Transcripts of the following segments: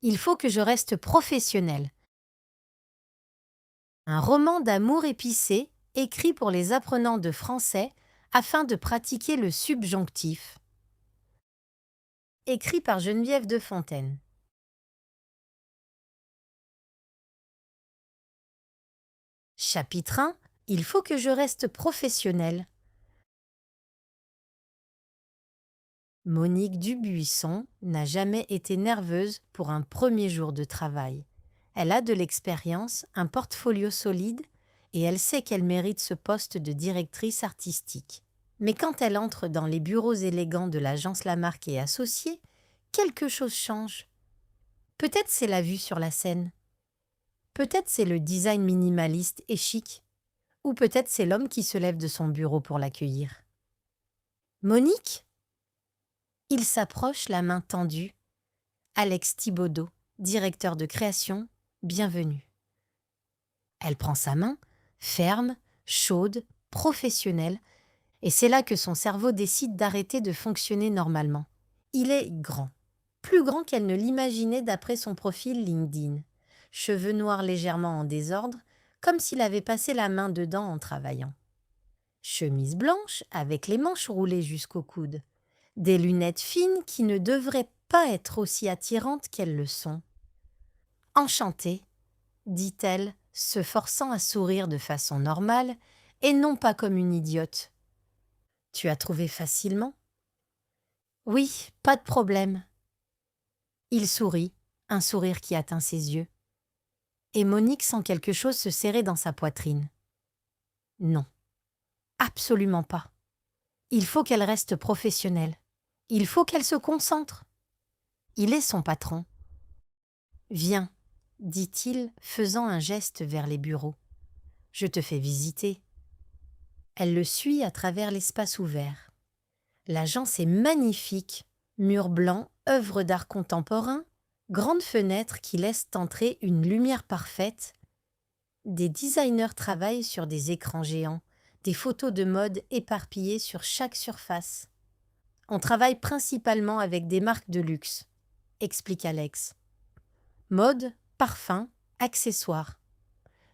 Il faut que je reste professionnelle. Un roman d'amour épicé, écrit pour les apprenants de français afin de pratiquer le subjonctif. Écrit par Geneviève de Fontaine. Chapitre 1. Il faut que je reste professionnelle. Monique Dubuisson n'a jamais été nerveuse pour un premier jour de travail. Elle a de l'expérience, un portfolio solide et elle sait qu'elle mérite ce poste de directrice artistique. Mais quand elle entre dans les bureaux élégants de l'agence Lamarque et Associés, quelque chose change. Peut-être c'est la vue sur la scène. Peut-être c'est le design minimaliste et chic. Ou peut-être c'est l'homme qui se lève de son bureau pour l'accueillir. Monique? Il s'approche, la main tendue. Alex Thibaudeau, directeur de création, bienvenue. Elle prend sa main, ferme, chaude, professionnelle, et c'est là que son cerveau décide d'arrêter de fonctionner normalement. Il est grand, plus grand qu'elle ne l'imaginait d'après son profil LinkedIn. Cheveux noirs légèrement en désordre, comme s'il avait passé la main dedans en travaillant. Chemise blanche avec les manches roulées jusqu'au coude. Des lunettes fines qui ne devraient pas être aussi attirantes qu'elles le sont. Enchantée, dit-elle, se forçant à sourire de façon normale et non pas comme une idiote. Tu as trouvé facilement? Oui, pas de problème. Il sourit, un sourire qui atteint ses yeux. Et Monique sent quelque chose se serrer dans sa poitrine. Non, absolument pas. Il faut qu'elle reste professionnelle. Il faut qu'elle se concentre. Il est son patron. Viens, dit-il, faisant un geste vers les bureaux. Je te fais visiter. Elle le suit à travers l'espace ouvert. L'agence est magnifique, murs blancs, œuvres d'art contemporain, grandes fenêtres qui laissent entrer une lumière parfaite. Des designers travaillent sur des écrans géants, des photos de mode éparpillées sur chaque surface. On travaille principalement avec des marques de luxe, explique Alex. Mode, parfum, accessoires.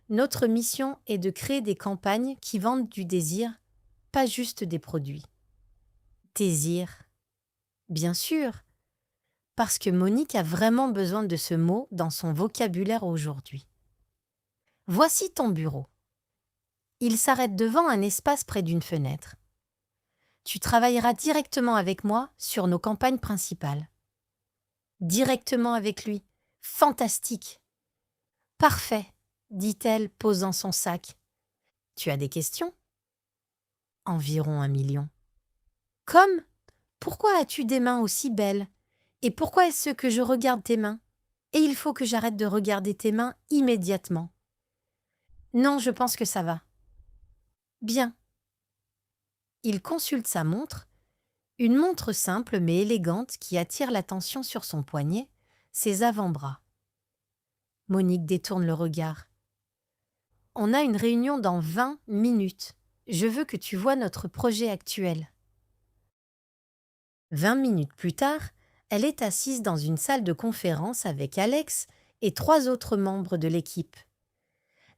Notre mission est de créer des campagnes qui vendent du désir, pas juste des produits. Désir. Bien sûr, parce que Monique a vraiment besoin de ce mot dans son vocabulaire aujourd'hui. Voici ton bureau. Il s'arrête devant un espace près d'une fenêtre. Tu travailleras directement avec moi sur nos campagnes principales. Directement avec lui. Fantastique. Parfait, dit-elle, posant son sac. Tu as des questions? Environ 1 million. Comme? Pourquoi as-tu des mains aussi belles? Et pourquoi est-ce que je regarde tes mains? Et il faut que j'arrête de regarder tes mains immédiatement. Non, je pense que ça va. Bien. Il consulte sa montre, une montre simple mais élégante qui attire l'attention sur son poignet, ses avant-bras. Monique détourne le regard. On a une réunion dans 20 minutes. Je veux que tu vois notre projet actuel. 20 minutes plus tard, elle est assise dans une salle de conférence avec Alex et 3 autres membres de l'équipe.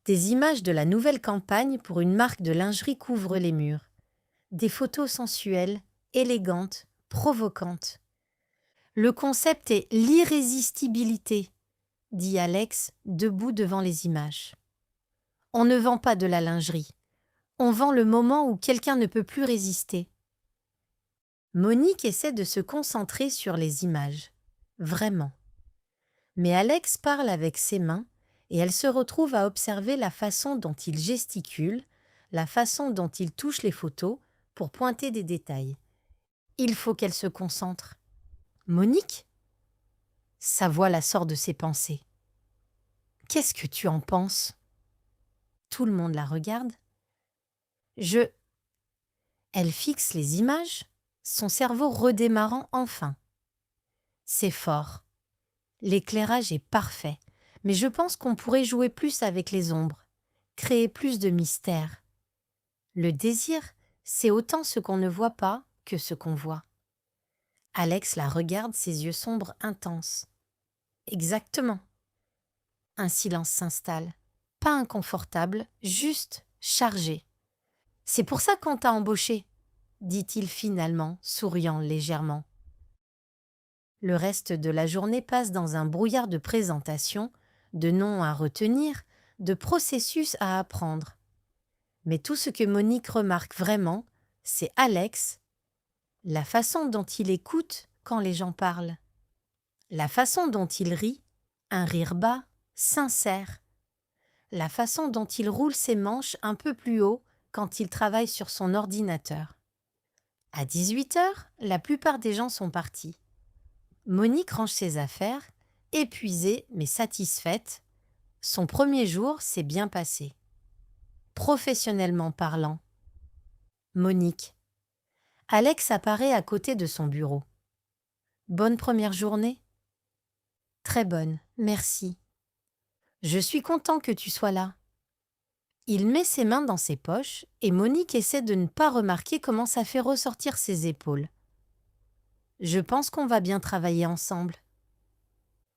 Des images de la nouvelle campagne pour une marque de lingerie couvrent les murs. Des photos sensuelles, élégantes, provocantes. Le concept est l'irrésistibilité, dit Alex, debout devant les images. On ne vend pas de la lingerie. On vend le moment où quelqu'un ne peut plus résister. Monique essaie de se concentrer sur les images. Vraiment. Mais Alex parle avec ses mains et elle se retrouve à observer la façon dont il gesticule, la façon dont il touche les photos pour pointer des détails. Il faut qu'elle se concentre. Monique? Sa voix la sort de ses pensées. Qu'est-ce que tu en penses? Tout le monde la regarde. Elle fixe les images, son cerveau redémarrant enfin. C'est fort. L'éclairage est parfait, mais je pense qu'on pourrait jouer plus avec les ombres, créer plus de mystère. Le désir, c'est autant ce qu'on ne voit pas que ce qu'on voit. Alex la regarde, ses yeux sombres intenses. Exactement. Un silence s'installe. Pas inconfortable, juste chargé. C'est pour ça qu'on t'a embauché, dit-il finalement, souriant légèrement. Le reste de la journée passe dans un brouillard de présentation, de noms à retenir, de processus à apprendre. Mais tout ce que Monique remarque vraiment, c'est Alex, la façon dont il écoute quand les gens parlent, la façon dont il rit, un rire bas, sincère, la façon dont il roule ses manches un peu plus haut quand il travaille sur son ordinateur. À 18 heures, la plupart des gens sont partis. Monique range ses affaires, épuisée mais satisfaite. Son premier jour s'est bien passé. Professionnellement parlant. Monique. Alex apparaît à côté de son bureau. Bonne première journée? Très bonne, merci. Je suis content que tu sois là. Il met ses mains dans ses poches et Monique essaie de ne pas remarquer comment ça fait ressortir ses épaules. Je pense qu'on va bien travailler ensemble.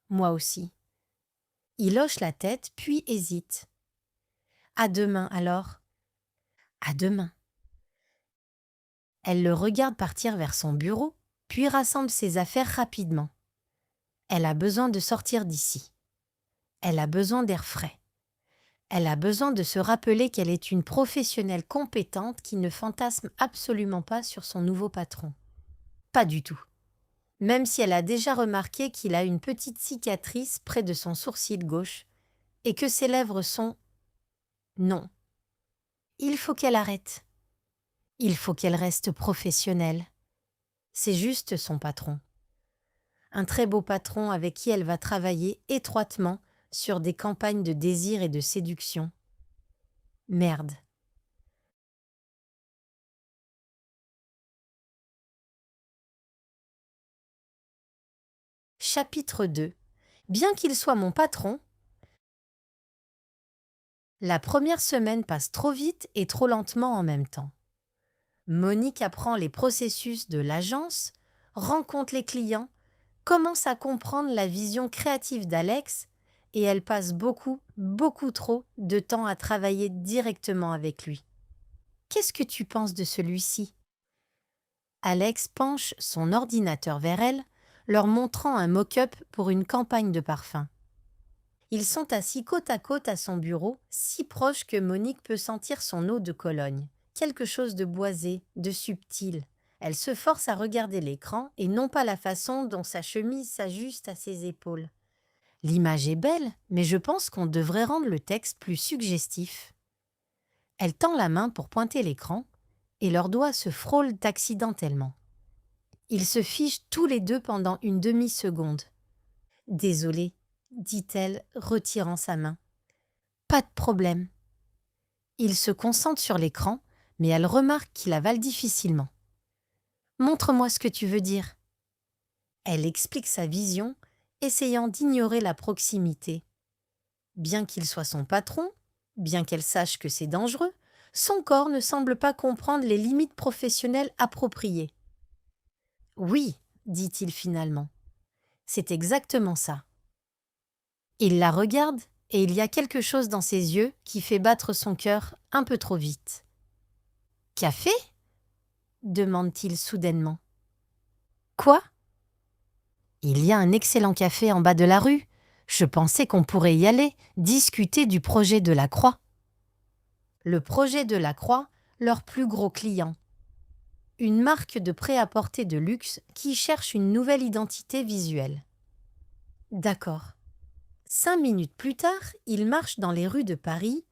Moi aussi. Il hoche la tête puis hésite. À demain alors. À demain. Elle le regarde partir vers son bureau, puis rassemble ses affaires rapidement. Elle a besoin de sortir d'ici. Elle a besoin d'air frais. Elle a besoin de se rappeler qu'elle est une professionnelle compétente qui ne fantasme absolument pas sur son nouveau patron. Pas du tout. Même si elle a déjà remarqué qu'il a une petite cicatrice près de son sourcil gauche et que ses lèvres sont... Non. Il faut qu'elle arrête. Il faut qu'elle reste professionnelle. C'est juste son patron. Un très beau patron avec qui elle va travailler étroitement sur des campagnes de désir et de séduction. Merde. Chapitre 2. Bien qu'il soit mon patron, la première semaine passe trop vite et trop lentement en même temps. Monique apprend les processus de l'agence, rencontre les clients, commence à comprendre la vision créative d'Alex et elle passe beaucoup, beaucoup trop de temps à travailler directement avec lui. Qu'est-ce que tu penses de celui-ci? Alex penche son ordinateur vers elle, leur montrant un mock-up pour une campagne de parfum. Ils sont assis côte à son bureau, si proches que Monique peut sentir son eau de Cologne. Quelque chose de boisé, de subtil. Elle se force à regarder l'écran et non pas la façon dont sa chemise s'ajuste à ses épaules. L'image est belle, mais je pense qu'on devrait rendre le texte plus suggestif. Elle tend la main pour pointer l'écran et leurs doigts se frôlent accidentellement. Ils se fichent tous les deux pendant une demi-seconde. « Désolée », dit-elle, retirant sa main. « Pas de problème. » Il se concentre sur l'écran, mais elle remarque qu'il avale difficilement. « Montre-moi ce que tu veux dire. » Elle explique sa vision, essayant d'ignorer la proximité. Bien qu'il soit son patron, bien qu'elle sache que c'est dangereux, son corps ne semble pas comprendre les limites professionnelles appropriées. « Oui, » dit-il finalement. « C'est exactement ça. » Il la regarde et il y a quelque chose dans ses yeux qui fait battre son cœur un peu trop vite. « Café ?» demande-t-il soudainement. « Quoi ? » « Il y a un excellent café en bas de la rue. Je pensais qu'on pourrait y aller, discuter du projet de la Croix. » Le projet de la Croix, leur plus gros client. Une marque de prêt-à-porter de luxe qui cherche une nouvelle identité visuelle. D'accord. 5 minutes plus tard, ils marchent dans les rues de Paris,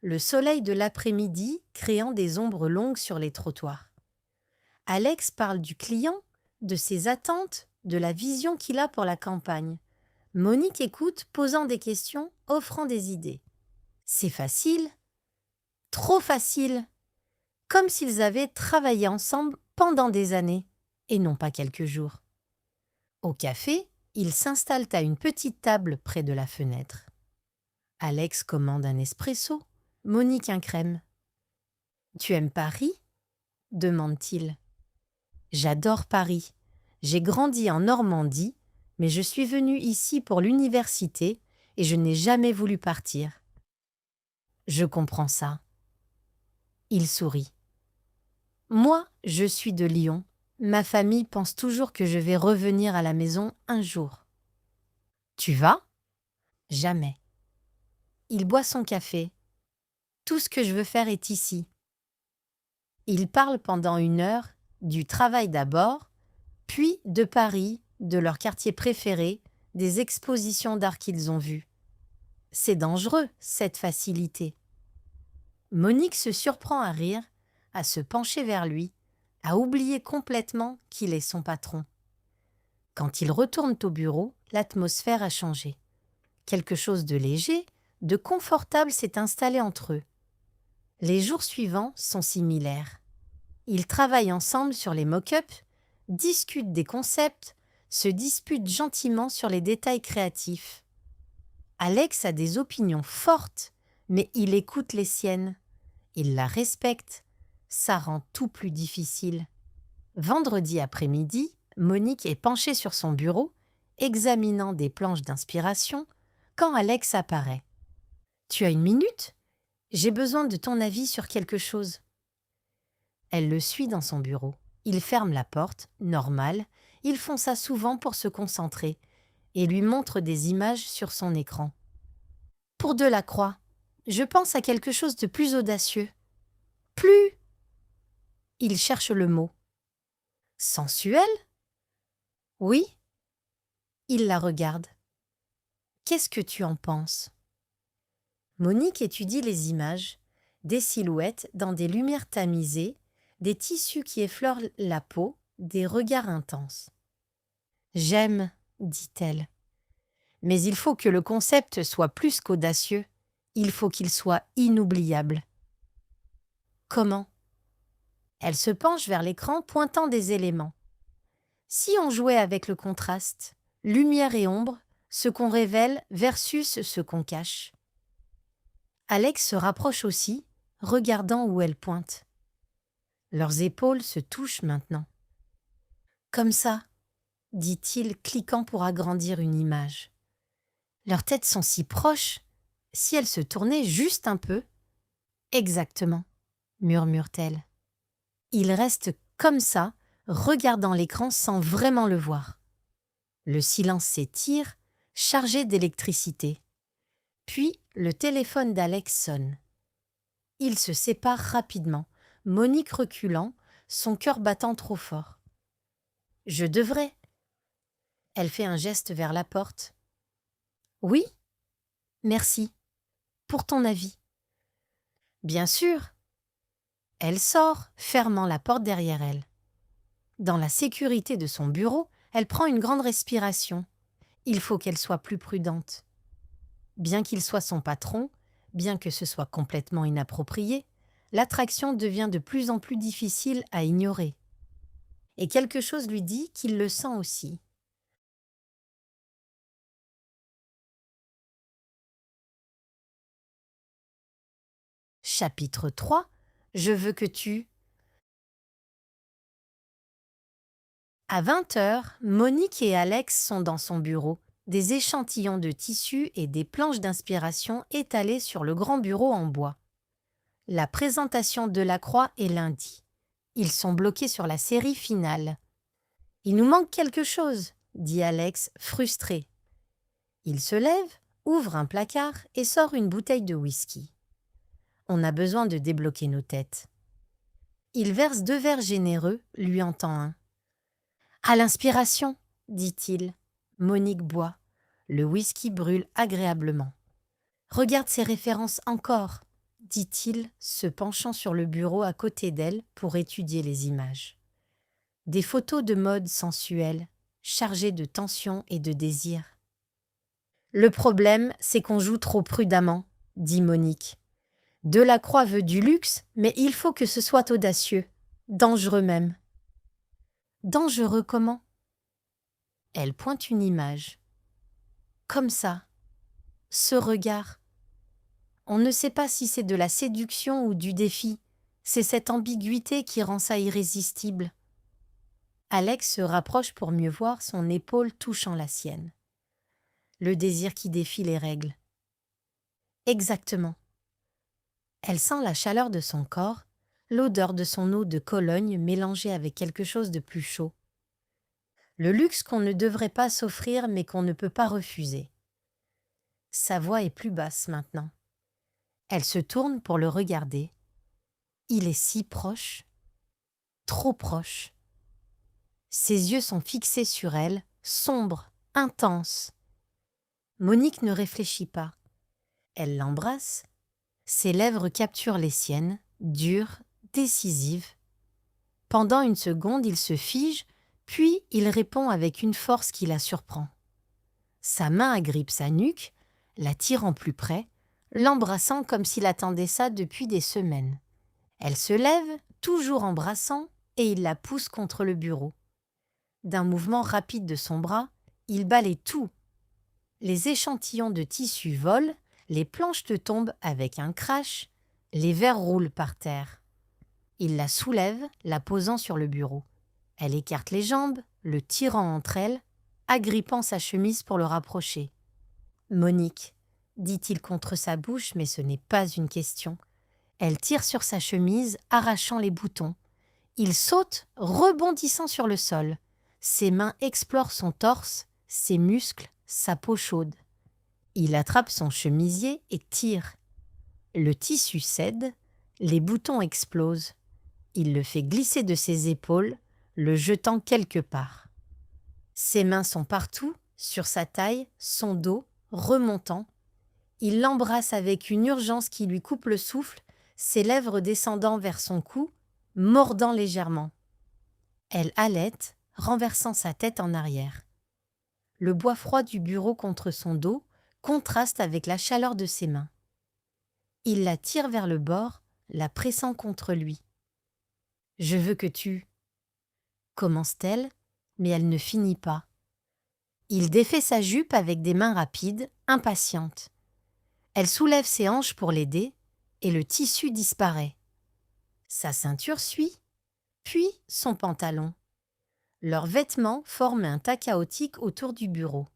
le soleil de l'après-midi créant des ombres longues sur les trottoirs. Alex parle du client, de ses attentes, de la vision qu'il a pour la campagne. Monique écoute, posant des questions, offrant des idées. C'est facile, trop facile, comme s'ils avaient travaillé ensemble pendant des années, et non pas quelques jours. Au café, ils s'installent à une petite table près de la fenêtre. Alex commande un espresso, Monique un crème. « Tu aimes Paris ?» demande-t-il. « J'adore Paris. J'ai grandi en Normandie, mais je suis venue ici pour l'université et je n'ai jamais voulu partir. Je comprends ça. Il sourit. Moi, je suis de Lyon. Ma famille pense toujours que je vais revenir à la maison un jour. Tu vas? Jamais. Il boit son café. Tout ce que je veux faire est ici. Ils parlent pendant 1 heure, du travail d'abord, puis de Paris, de leur quartier préféré, des expositions d'art qu'ils ont vues. C'est dangereux, cette facilité. Monique se surprend à rire, à se pencher vers lui, à oublier complètement qu'il est son patron. Quand ils retournent au bureau, l'atmosphère a changé. Quelque chose de léger, de confortable s'est installé entre eux. Les jours suivants sont similaires. Ils travaillent ensemble sur les mock-ups, discutent des concepts, se disputent gentiment sur les détails créatifs. Alex a des opinions fortes, mais il écoute les siennes. Il la respecte. Ça rend tout plus difficile. Vendredi après-midi, Monique est penchée sur son bureau, examinant des planches d'inspiration, quand Alex apparaît. « Tu as 1 minute ? J'ai besoin de ton avis sur quelque chose. » Elle le suit dans son bureau. Il ferme la porte, normal, ils font ça souvent pour se concentrer, et lui montre des images sur son écran. « Pour Delacroix, je pense à quelque chose de plus audacieux. »« Plus ?» Il cherche le mot. « Sensuel ?» ?»« Oui. » Il la regarde. « Qu'est-ce que tu en penses ?» Monique étudie les images, des silhouettes dans des lumières tamisées, des tissus qui effleurent la peau, des regards intenses. « J'aime, » dit-elle. « Mais il faut que le concept soit plus qu'audacieux. Il faut qu'il soit inoubliable. » « Comment ?» Elle se penche vers l'écran, pointant des éléments. « Si on jouait avec le contraste, lumière et ombre, ce qu'on révèle versus ce qu'on cache. » Alex se rapproche aussi, regardant où elle pointe. Leurs épaules se touchent maintenant. « Comme ça, » dit-il, cliquant pour agrandir une image. Leurs têtes sont si proches. Si elles se tournaient juste un peu. « Exactement, » murmure-t-elle. Ils restent comme ça, regardant l'écran sans vraiment le voir. Le silence s'étire, chargé d'électricité. Puis le téléphone d'Alex sonne. Ils se séparent rapidement, Monique reculant, son cœur battant trop fort. « Je devrais. » Elle fait un geste vers la porte. « Oui ? Merci. Pour ton avis. » « Bien sûr. » Elle sort, fermant la porte derrière elle. Dans la sécurité de son bureau, elle prend une grande respiration. Il faut qu'elle soit plus prudente. Bien qu'il soit son patron, bien que ce soit complètement inapproprié, l'attraction devient de plus en plus difficile à ignorer. Et quelque chose lui dit qu'il le sent aussi. Chapitre 3. Je veux que tu... À 20h, Monique et Alex sont dans son bureau, des échantillons de tissus et des planches d'inspiration étalées sur le grand bureau en bois. La présentation de Delacroix est lundi. Ils sont bloqués sur la série finale. « Il nous manque quelque chose, » dit Alex, frustré. Il se lève, ouvre un placard et sort une bouteille de whisky. On a besoin de débloquer nos têtes. Il verse 2 verres généreux, lui en tend un. « À l'inspiration, » dit-il. Monique boit. Le whisky brûle agréablement. « Regarde ces références encore, » dit-il, se penchant sur le bureau à côté d'elle pour étudier les images. Des photos de mode sensuelle, chargées de tension et de désir. « Le problème, c'est qu'on joue trop prudemment, » dit Monique. « Delacroix veut du luxe, mais il faut que ce soit audacieux, dangereux même. » « Dangereux comment ?» Elle pointe une image. « Comme ça, ce regard. On ne sait pas si c'est de la séduction ou du défi. C'est cette ambiguïté qui rend ça irrésistible. » Alex se rapproche pour mieux voir son épaule touchant la sienne. Le désir qui défie les règles. Exactement. Elle sent la chaleur de son corps, l'odeur de son eau de Cologne mélangée avec quelque chose de plus chaud. Le luxe qu'on ne devrait pas s'offrir mais qu'on ne peut pas refuser. Sa voix est plus basse maintenant. Elle se tourne pour le regarder. Il est si proche, trop proche. Ses yeux sont fixés sur elle, sombres, intenses. Monique ne réfléchit pas. Elle l'embrasse. Ses lèvres capturent les siennes, dures, décisives. Pendant une seconde, il se fige, puis il répond avec une force qui la surprend. Sa main agrippe sa nuque, la tirant plus près, l'embrassant comme s'il attendait ça depuis des semaines. Elle se lève, toujours embrassant, et il la pousse contre le bureau. D'un mouvement rapide de son bras, il balaie tout. Les échantillons de tissu volent, les planches tombent avec un crash, les verres roulent par terre. Il la soulève, la posant sur le bureau. Elle écarte les jambes, le tirant entre elles, agrippant sa chemise pour le rapprocher. « Monique », dit-il contre sa bouche, mais ce n'est pas une question. Elle tire sur sa chemise, arrachant les boutons. Il saute, rebondissant sur le sol. Ses mains explorent son torse, ses muscles, sa peau chaude. Il attrape son chemisier et tire. Le tissu cède, les boutons explosent. Il le fait glisser de ses épaules, le jetant quelque part. Ses mains sont partout, sur sa taille, son dos, remontant. Il l'embrasse avec une urgence qui lui coupe le souffle, ses lèvres descendant vers son cou, mordant légèrement. Elle halète, renversant sa tête en arrière. Le bois froid du bureau contre son dos contraste avec la chaleur de ses mains. Il la tire vers le bord, la pressant contre lui. « Je veux que tu… » commence-t-elle, mais elle ne finit pas. Il défait sa jupe avec des mains rapides, impatientes. Elle soulève ses hanches pour l'aider, et le tissu disparaît. Sa ceinture suit, puis son pantalon. Leurs vêtements forment un tas chaotique autour du bureau.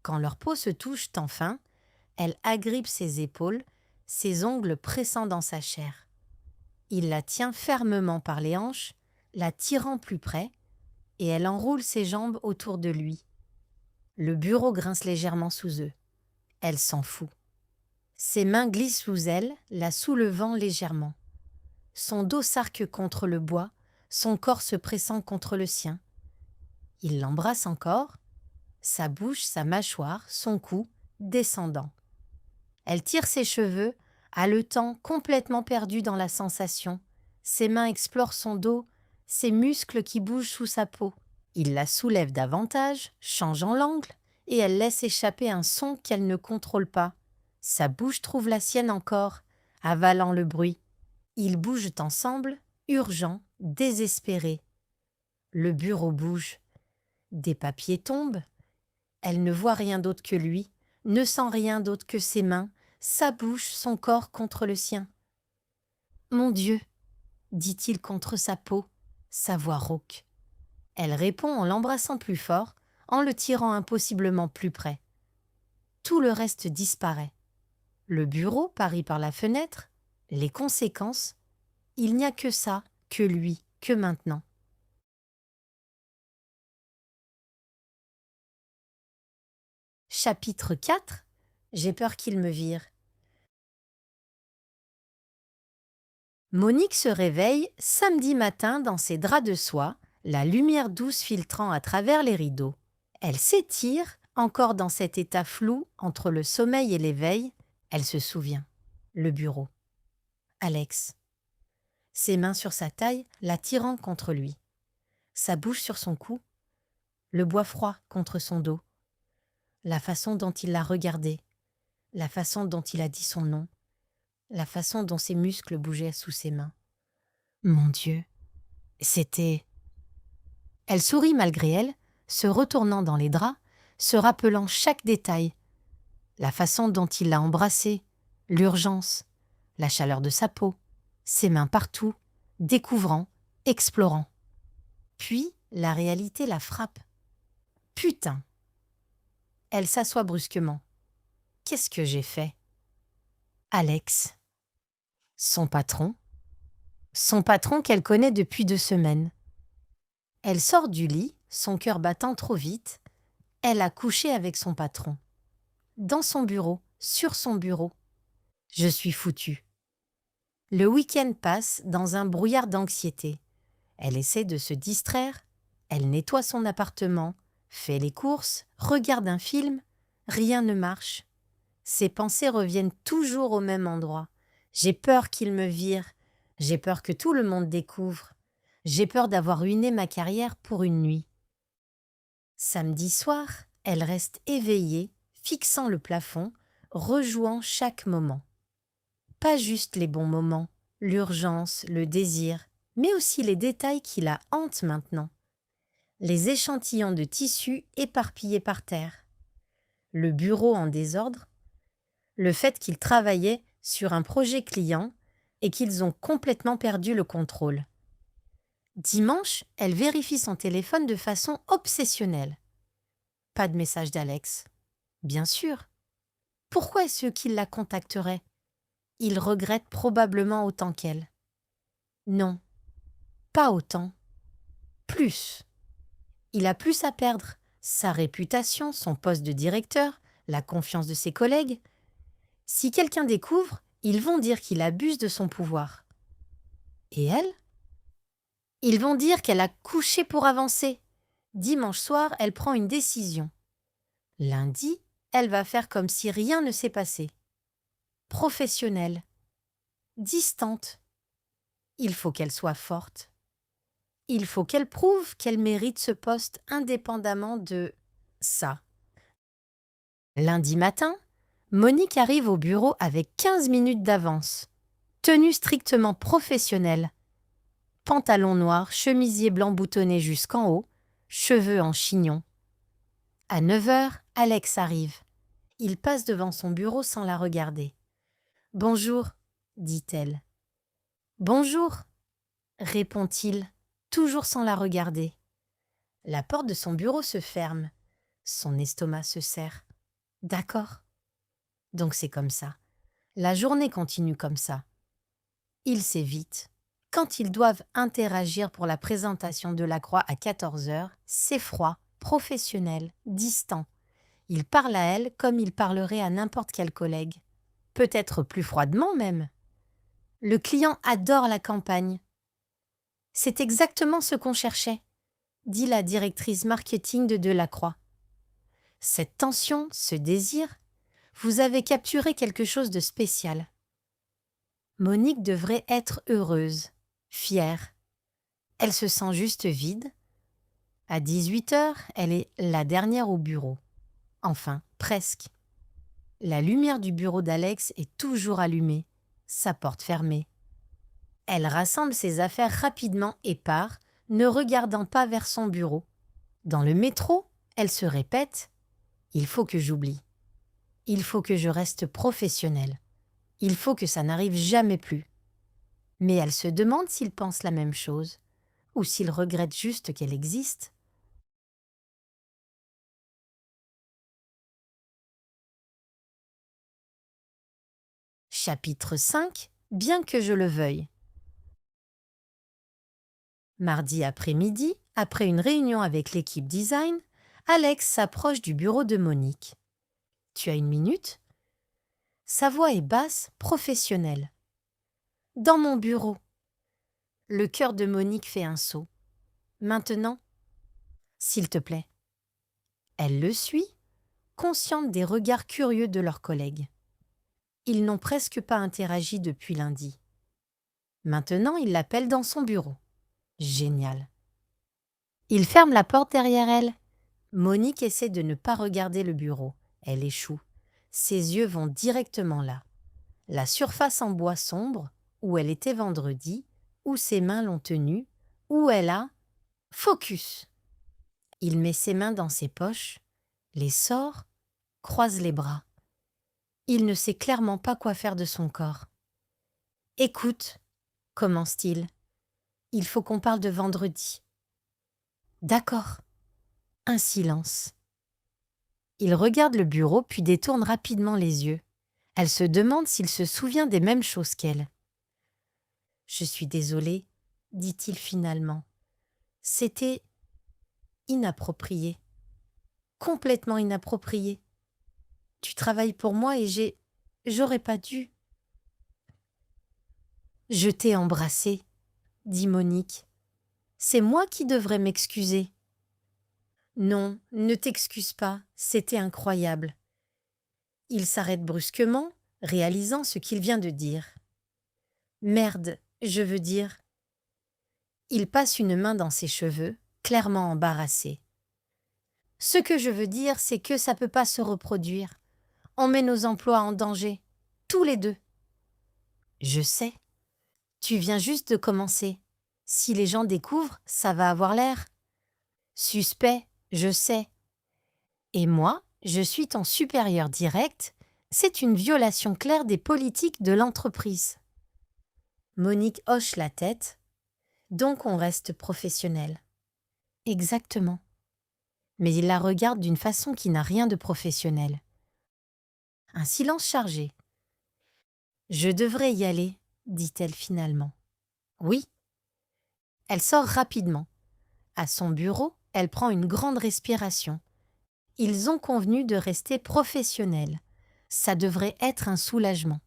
Quand leurs peaux se touchent enfin, elle agrippe ses épaules, ses ongles pressant dans sa chair. Il la tient fermement par les hanches, la tirant plus près, et elle enroule ses jambes autour de lui. Le bureau grince légèrement sous eux. Elle s'en fout. Ses mains glissent sous elle, la soulevant légèrement. Son dos s'arque contre le bois, son corps se pressant contre le sien. Il l'embrasse encore, sa bouche, sa mâchoire, son cou, descendant. Elle tire ses cheveux, haletant, complètement perdue dans la sensation. Ses mains explorent son dos, ses muscles qui bougent sous sa peau. Il la soulève davantage, changeant l'angle, et elle laisse échapper un son qu'elle ne contrôle pas. Sa bouche trouve la sienne encore, avalant le bruit. Ils bougent ensemble, urgents, désespérés. Le bureau bouge. Des papiers tombent. Elle ne voit rien d'autre que lui, ne sent rien d'autre que ses mains, sa bouche, son corps contre le sien. « Mon Dieu !» dit-il contre sa peau, sa voix rauque. Elle répond en l'embrassant plus fort, en le tirant impossiblement plus près. Tout le reste disparaît. Le bureau parie par la fenêtre, les conséquences. Il n'y a que ça, que lui, que maintenant. Chapitre 4. J'ai peur qu'il me vire. Monique se réveille samedi matin dans ses draps de soie, la lumière douce filtrant à travers les rideaux. Elle s'étire, encore dans cet état flou entre le sommeil et l'éveil. Elle se souvient. Le bureau. Alex. Ses mains sur sa taille, la tirant contre lui. Sa bouche sur son cou. Le bois froid contre son dos. La façon dont il l'a regardé. La façon dont il a dit son nom. La façon dont ses muscles bougeaient sous ses mains. Mon Dieu, c'était… Elle sourit malgré elle, se retournant dans les draps, se rappelant chaque détail. La façon dont il l'a embrassée, l'urgence, la chaleur de sa peau, ses mains partout, découvrant, explorant. Puis, La réalité la frappe. Putain! Elle s'assoit brusquement. Qu'est-ce que j'ai fait? Alex. Son patron. Son patron qu'elle connaît depuis 2 semaines. Elle sort du lit, son cœur battant trop vite. Elle a couché avec son patron. Dans son bureau, sur son bureau. Je suis foutue. Le week-end passe dans un brouillard d'anxiété. Elle essaie de se distraire. Elle nettoie son appartement, fait les courses, regarde un film. Rien ne marche. Ses pensées reviennent toujours au même endroit. J'ai peur qu'il me vire. J'ai peur que tout le monde découvre. J'ai peur d'avoir ruiné ma carrière pour une nuit. Samedi soir, elle reste éveillée, fixant le plafond, rejouant chaque moment. Pas juste les bons moments, l'urgence, le désir, mais aussi les détails qui la hantent maintenant. Les échantillons de tissus éparpillés par terre. Le bureau en désordre. Le fait qu'ils travaillaient sur un projet client et qu'ils ont complètement perdu le contrôle. Dimanche, elle vérifie son téléphone de façon obsessionnelle. Pas de message d'Alex. Bien sûr. Pourquoi est-ce qu'il la contacterait? Il regrette probablement autant qu'elle. Non, pas autant. Plus. Il a plus à perdre. Sa réputation, son poste de directeur, la confiance de ses collègues. Si quelqu'un découvre, ils vont dire qu'il abuse de son pouvoir. Et elle? Ils vont dire qu'elle a couché pour avancer. Dimanche soir, elle prend une décision. Lundi, elle va faire comme si rien ne s'est passé. Professionnelle. Distante. Il faut qu'elle soit forte. Il faut qu'elle prouve qu'elle mérite ce poste indépendamment de ça. Lundi matin, Monique arrive au bureau avec 15 minutes d'avance. Tenue strictement professionnelle. Pantalon noir, chemisier blanc boutonné jusqu'en haut, cheveux en chignon. À 9h, Alex arrive. Il passe devant son bureau sans la regarder. « Bonjour », dit-elle. « Bonjour », répond-il, toujours sans la regarder. La porte de son bureau se ferme. Son estomac se serre. D'accord. Donc c'est comme ça. La journée continue comme ça. Il s'évite. Quand ils doivent interagir pour la présentation de la croix à 14h, c'est froid, professionnel, distant. Il parle à elle comme il parlerait à n'importe quel collègue. Peut-être plus froidement même. Le client adore la campagne. C'est exactement ce qu'on cherchait, dit la directrice marketing de Delacroix. Cette tension, ce désir, vous avez capturé quelque chose de spécial. Monique devrait être heureuse, fière. Elle se sent juste vide. À 18h, elle est la dernière au bureau. Enfin, presque. La lumière du bureau d'Alex est toujours allumée, sa porte fermée. Elle rassemble ses affaires rapidement et part, ne regardant pas vers son bureau. Dans le métro, elle se répète « Il faut que j'oublie. Il faut que je reste professionnelle. Il faut que ça n'arrive jamais plus. » Mais elle se demande s'il pense la même chose, ou s'il regrette juste qu'elle existe. Chapitre 5 « Bien que je le veuille ». Mardi après-midi, après une réunion avec l'équipe design, Alex s'approche du bureau de Monique. « Tu as une minute ?» Sa voix est basse, professionnelle. « Dans mon bureau. » Le cœur de Monique fait un saut. « Maintenant ?»« S'il te plaît. » Elle le suit, consciente des regards curieux de leurs collègues. Ils n'ont presque pas interagi depuis lundi. Maintenant, il l'appelle dans son bureau. Génial. Il ferme la porte derrière elle. Monique essaie de ne pas regarder le bureau. Elle échoue. Ses yeux vont directement là. La surface en bois sombre, où elle était vendredi, où ses mains l'ont tenue, où elle a... Focus! Il met ses mains dans ses poches, les sort, croise les bras. Il ne sait clairement pas quoi faire de son corps. « Écoute, commence-t-il, il faut qu'on parle de vendredi. » D'accord. Un silence. Il regarde le bureau puis détourne rapidement les yeux. Elle se demande s'il se souvient des mêmes choses qu'elle. « Je suis désolé, » dit-il finalement. « C'était inapproprié. Complètement inapproprié. Tu travailles pour moi et j'aurais pas dû. » « Je t'ai embrassé, » dit Monique. « C'est moi qui devrais m'excuser. » « Non, ne t'excuse pas, c'était incroyable. » Il s'arrête brusquement, réalisant ce qu'il vient de dire. « Merde, je veux dire. » Il passe une main dans ses cheveux, clairement embarrassé. « Ce que je veux dire, c'est que ça peut pas se reproduire. On met nos emplois en danger, tous les deux. » « Je sais. Tu viens juste de commencer. Si les gens découvrent, ça va avoir l'air suspect, je sais. Et moi, je suis ton supérieur direct. C'est une violation claire des politiques de l'entreprise. » Monique hoche la tête. « Donc on reste professionnel. » « Exactement. » Mais il la regarde d'une façon qui n'a rien de professionnel. Un silence chargé. « Je devrais y aller, » dit-elle finalement. « Oui. » Elle sort rapidement. À son bureau, elle prend une grande respiration. Ils ont convenu de rester professionnels. Ça devrait être un soulagement.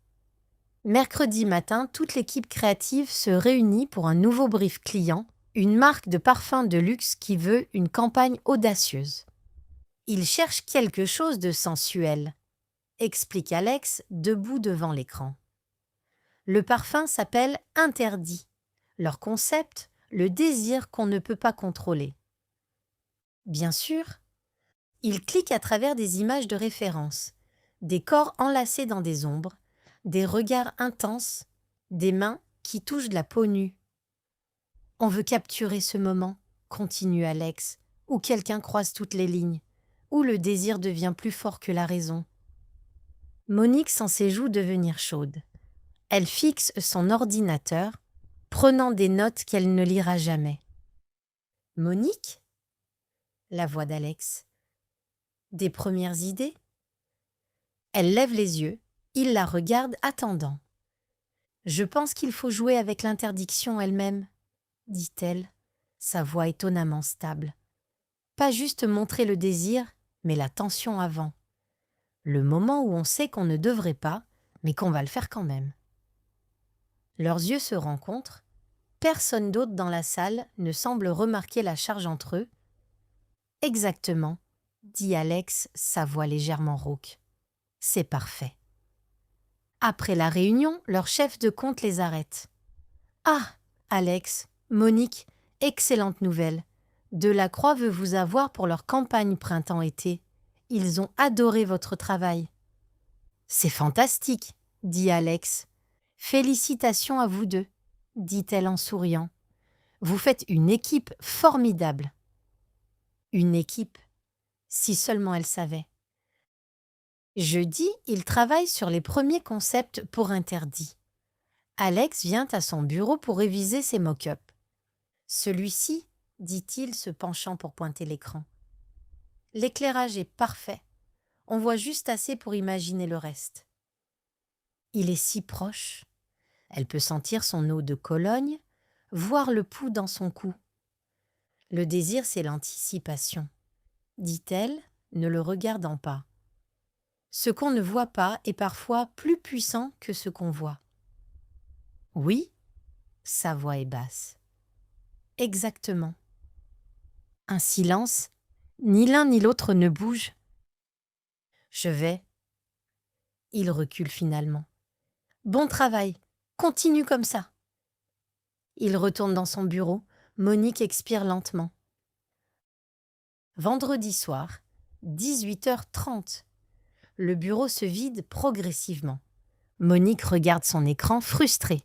Mercredi matin, toute l'équipe créative se réunit pour un nouveau brief client, une marque de parfum de luxe qui veut une campagne audacieuse. Ils cherchent quelque chose de sensuel, explique Alex, debout devant l'écran. Le parfum s'appelle Interdit. Leur concept, le désir qu'on ne peut pas contrôler. Bien sûr, ils cliquent à travers des images de référence, des corps enlacés dans des ombres, des regards intenses, des mains qui touchent de la peau nue. « On veut capturer ce moment, » continue Alex, où quelqu'un croise toutes les lignes, où le désir devient plus fort que la raison. Monique sent ses joues devenir chaudes. Elle fixe son ordinateur, prenant des notes qu'elle ne lira jamais. « Monique ?» La voix d'Alex. « Des premières idées ?» Elle lève les yeux, il la regarde attendant. « Je pense qu'il faut jouer avec l'interdiction elle-même, » dit-elle, sa voix étonnamment stable. « Pas juste montrer le désir, mais la tension avant. Le moment où on sait qu'on ne devrait pas, mais qu'on va le faire quand même. » Leurs yeux se rencontrent. Personne d'autre dans la salle ne semble remarquer la charge entre eux. « Exactement, » dit Alex, sa voix légèrement rauque. « C'est parfait. » Après la réunion, leur chef de compte les arrête. « Ah, Alex, Monique, excellente nouvelle. Delacroix veut vous avoir pour leur campagne printemps-été. Ils ont adoré votre travail. »« C'est fantastique, » dit Alex. « Félicitations à vous deux, » dit-elle en souriant. « Vous faites une équipe formidable. » Une équipe, si seulement elle savait. Jeudi, il travaille sur les premiers concepts pour Interdit. Alex vient à son bureau pour réviser ses mock-ups. « Celui-ci, » dit-il se penchant pour pointer l'écran. « L'éclairage est parfait. On voit juste assez pour imaginer le reste. » Il est si proche. Elle peut sentir son eau de Cologne, voir le pouls dans son cou. « Le désir, c'est l'anticipation, » dit-elle, ne le regardant pas. Ce qu'on ne voit pas est parfois plus puissant que ce qu'on voit. « Oui ?» Sa voix est basse. « Exactement. » Un silence. Ni l'un ni l'autre ne bouge. « Je vais. » Il recule finalement. « Bon travail. Continue comme ça. » Il retourne dans son bureau. Monique expire lentement. Vendredi soir, 18h30. Le bureau se vide progressivement. Monique regarde son écran frustrée.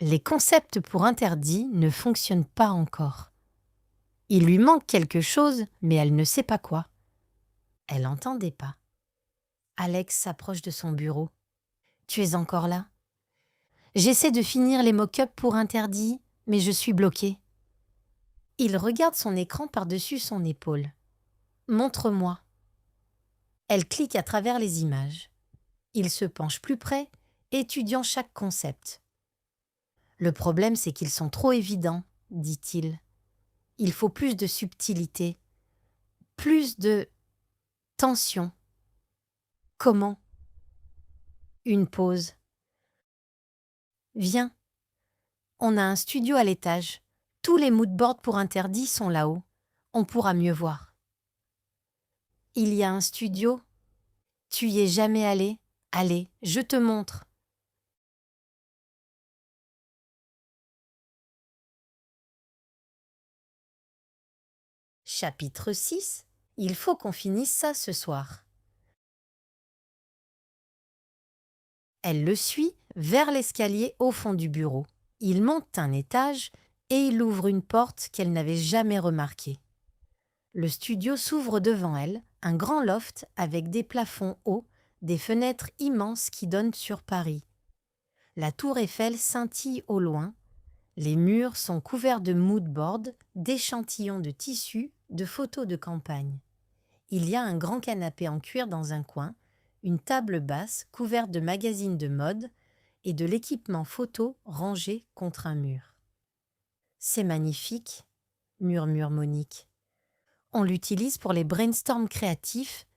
Les concepts pour Interdit ne fonctionnent pas encore. Il lui manque quelque chose, mais elle ne sait pas quoi. Elle entend des pas. Alex s'approche de son bureau. « Tu es encore là ? J'essaie de finir les mock-ups pour Interdit, mais je suis bloquée. » Il regarde son écran par-dessus son épaule. « Montre-moi. » Elle clique à travers les images. Il se penche plus près, étudiant chaque concept. « Le problème, c'est qu'ils sont trop évidents, » dit-il. « Il faut plus de subtilité, plus de tension. » Comment? Une pause. « Viens. On a un studio à l'étage. Tous les moodboards pour interdits sont là-haut. On pourra mieux voir. » Il y a un studio? Tu y es jamais allé? Allez, je te montre. Chapitre 6. Il faut qu'on finisse ça ce soir. Elle le suit vers l'escalier au fond du bureau. Il monte un étage et il ouvre une porte qu'elle n'avait jamais remarquée. Le studio s'ouvre devant elle, un grand loft avec des plafonds hauts, des fenêtres immenses qui donnent sur Paris. La tour Eiffel scintille au loin. Les murs sont couverts de moodboards, d'échantillons de tissus, de photos de campagne. Il y a un grand canapé en cuir dans un coin, une table basse couverte de magazines de mode et de l'équipement photo rangé contre un mur. « C'est magnifique, » murmure Monique. « On l'utilise pour les brainstorms créatifs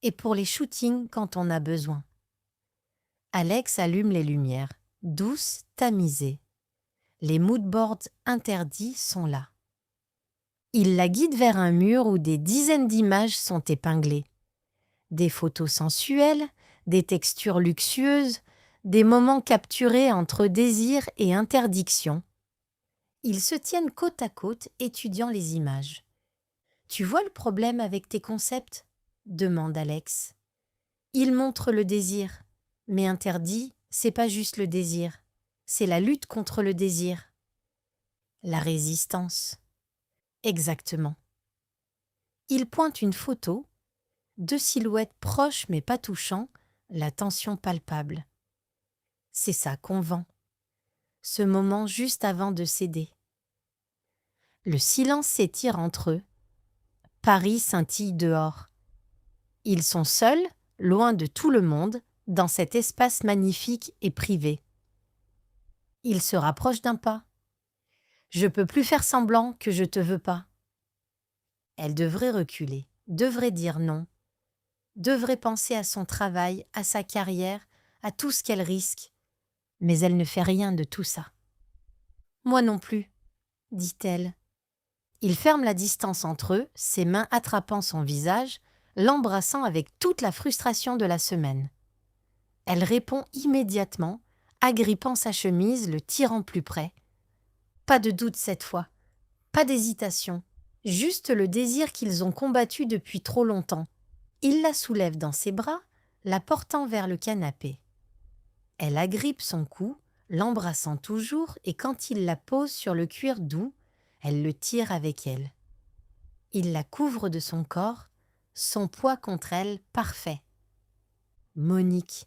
et pour les shootings quand on a besoin. » Alex allume les lumières, douces, tamisées. Les moodboards interdits sont là. Il la guide vers un mur où des dizaines d'images sont épinglées. Des photos sensuelles, des textures luxueuses, des moments capturés entre désir et interdiction. Ils se tiennent côte à côte, étudiant les images. « Tu vois le problème avec tes concepts ?» demande Alex. Il montre le désir, mais interdit, c'est pas juste le désir, c'est la lutte contre le désir. La résistance. Exactement. Il pointe une photo, deux silhouettes proches mais pas touchant, la tension palpable. C'est ça qu'on vend. Ce moment juste avant de céder. Le silence s'étire entre eux. Paris scintille dehors. Ils sont seuls, loin de tout le monde, dans cet espace magnifique et privé. Il se rapproche d'un pas. « Je peux plus faire semblant que je te veux pas. » Elle devrait reculer, devrait dire non, devrait penser à son travail, à sa carrière, à tout ce qu'elle risque. Mais elle ne fait rien de tout ça. « Moi non plus, » dit-elle. Il ferme la distance entre eux, ses mains attrapant son visage, l'embrassant avec toute la frustration de la semaine. Elle répond immédiatement, agrippant sa chemise, le tirant plus près. Pas de doute cette fois, pas d'hésitation, juste le désir qu'ils ont combattu depuis trop longtemps. Il la soulève dans ses bras, la portant vers le canapé. Elle agrippe son cou, l'embrassant toujours, et quand il la pose sur le cuir doux, elle le tire avec elle. Il la couvre de son corps, son poids contre elle parfait. « Monique »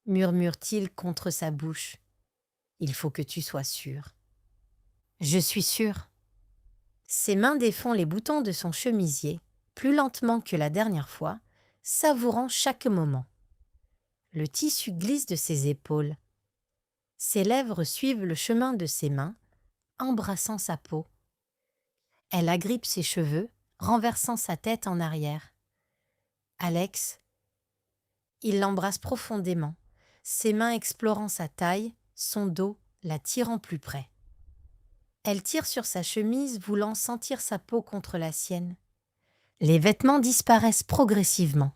murmure-t-il contre sa bouche. « Il faut que tu sois sûre. » « Je suis sûre. » Ses mains défont les boutons de son chemisier, plus lentement que la dernière fois, savourant chaque moment. Le tissu glisse de ses épaules. Ses lèvres suivent le chemin de ses mains, embrassant sa peau. Elle agrippe ses cheveux, renversant sa tête en arrière. « Alex » Il l'embrasse profondément, ses mains explorant sa taille, son dos, la tirant plus près. Elle tire sur sa chemise, voulant sentir sa peau contre la sienne. Les vêtements disparaissent progressivement.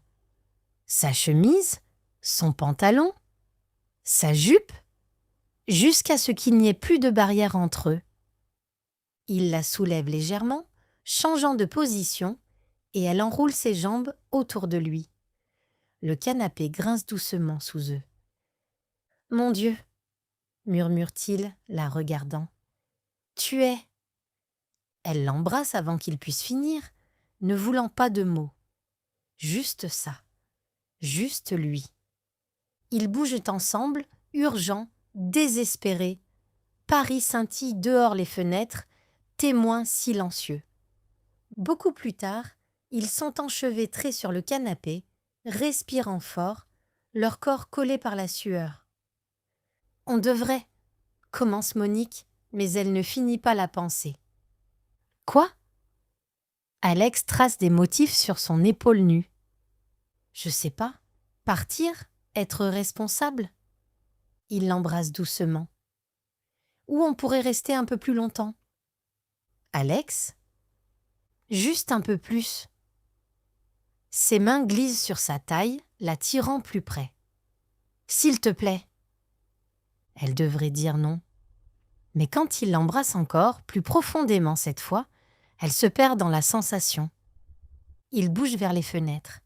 Sa chemise, son pantalon, sa jupe, jusqu'à ce qu'il n'y ait plus de barrière entre eux. Il la soulève légèrement, changeant de position, et elle enroule ses jambes autour de lui. Le canapé grince doucement sous eux. « Mon Dieu !» murmure-t-il, la regardant. « Tu es !» Elle l'embrasse avant qu'il puisse finir, ne voulant pas de mots. Juste ça. Juste lui. Ils bougent ensemble, urgents, désespérés. Paris scintille dehors les fenêtres, témoin silencieux. Beaucoup plus tard, ils sont enchevêtrés sur le canapé, respirant fort, leur corps collé par la sueur. « On devrait » commence Monique, mais elle ne finit pas la pensée. « Quoi » Alex trace des motifs sur son épaule nue. « Je sais pas. Partir? Être responsable ?» Il l'embrasse doucement. « Ou on pourrait rester un peu plus longtemps. » « Alex ?» « Juste un peu plus. » Ses mains glissent sur sa taille, la tirant plus près. « S'il te plaît. » Elle devrait dire non. Mais quand il l'embrasse encore, plus profondément cette fois, elle se perd dans la sensation. Il bouge vers les fenêtres.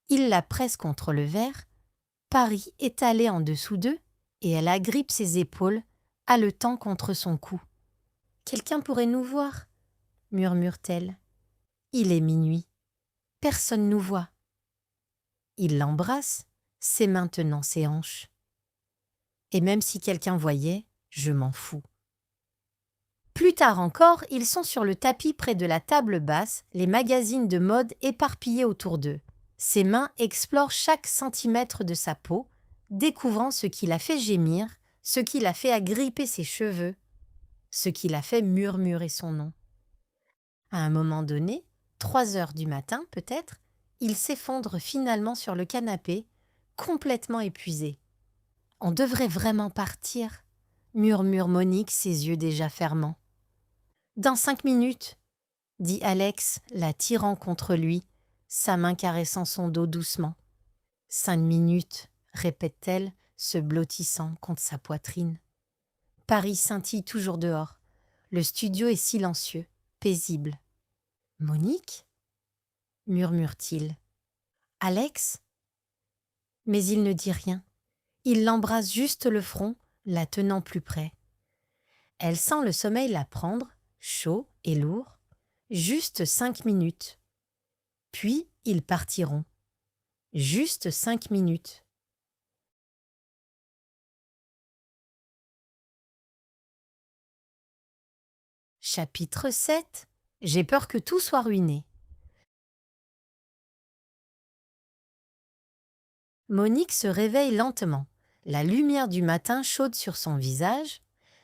Il la presse contre le verre, Paris étalé en dessous d'eux, et elle agrippe ses épaules, haletant contre son cou. « Quelqu'un pourrait nous voir » murmure-t-elle. Il est minuit. Personne nous voit. Il l'embrasse, ses mains tenant ses hanches. Et même si quelqu'un voyait, je m'en fous. Plus tard encore, ils sont sur le tapis près de la table basse, les magazines de mode éparpillés autour d'eux. Ses mains explorent chaque centimètre de sa peau, découvrant ce qui l'a fait gémir, ce qui l'a fait agripper ses cheveux, ce qui l'a fait murmurer son nom. À un moment donné, 3 heures du matin peut-être, il s'effondre finalement sur le canapé, complètement épuisé. « On devrait vraiment partir » murmure Monique, ses yeux déjà fermants. « Dans 5 minutes » dit Alex, la tirant contre lui, sa main caressant son dos doucement. « 5 minutes » répète-t-elle, se blottissant contre sa poitrine. Paris scintille toujours dehors. Le studio est silencieux, paisible. « Monique » murmure-t-il. « Alex » Mais il ne dit rien. Il l'embrasse juste le front, la tenant plus près. Elle sent le sommeil la prendre, chaud et lourd. Juste 5 minutes. Puis ils partiront. Juste 5 minutes. Chapitre 7. J'ai peur que tout soit ruiné. Monique se réveille lentement. La lumière du matin chaude sur son visage.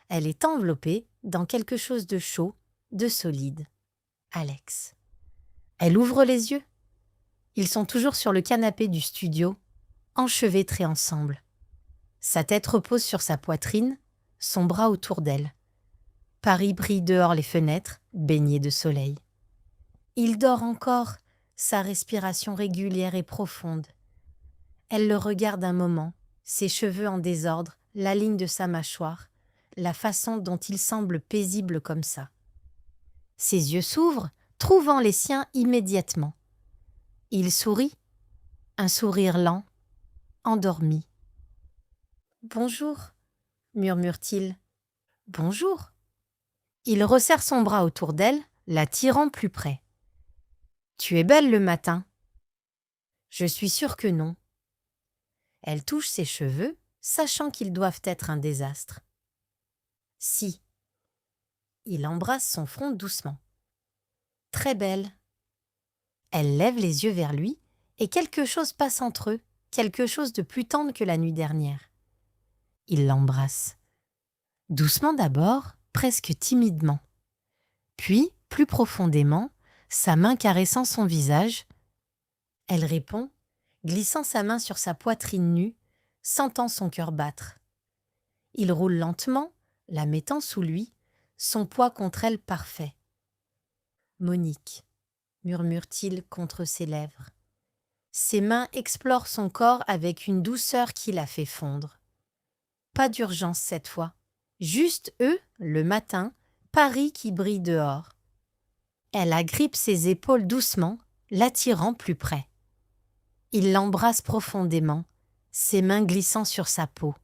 Elle est enveloppée dans quelque chose de chaud, de solide. Alex. Elle ouvre les yeux. Ils sont toujours sur le canapé du studio, enchevêtrés ensemble. Sa tête repose sur sa poitrine, son bras autour d'elle. Paris brille dehors les fenêtres, baignées de soleil. Il dort encore, sa respiration régulière et profonde. Elle le regarde un moment, ses cheveux en désordre, la ligne de sa mâchoire, la façon dont il semble paisible comme ça. Ses yeux s'ouvrent, trouvant les siens immédiatement. Il sourit, un sourire lent, endormi. « Bonjour » murmure-t-il. « Bonjour » Il resserre son bras autour d'elle, la tirant plus près. « Tu es belle le matin. » « Je suis sûre que non. » Elle touche ses cheveux, sachant qu'ils doivent être un désastre. « Si. » Il embrasse son front doucement. « Très belle. » Elle lève les yeux vers lui et quelque chose passe entre eux, quelque chose de plus tendre que la nuit dernière. Il l'embrasse. Doucement d'abord, presque timidement. Puis, plus profondément, sa main caressant son visage. Elle répond, glissant sa main sur sa poitrine nue, sentant son cœur battre. Il roule lentement, la mettant sous lui, son poids contre elle parfait. « Monique » murmure-t-il contre ses lèvres. Ses mains explorent son corps avec une douceur qui la fait fondre. Pas d'urgence cette fois. Juste eux, le matin, Paris qui brille dehors. Elle agrippe ses épaules doucement, l'attirant plus près. Il l'embrasse profondément, ses mains glissant sur sa peau.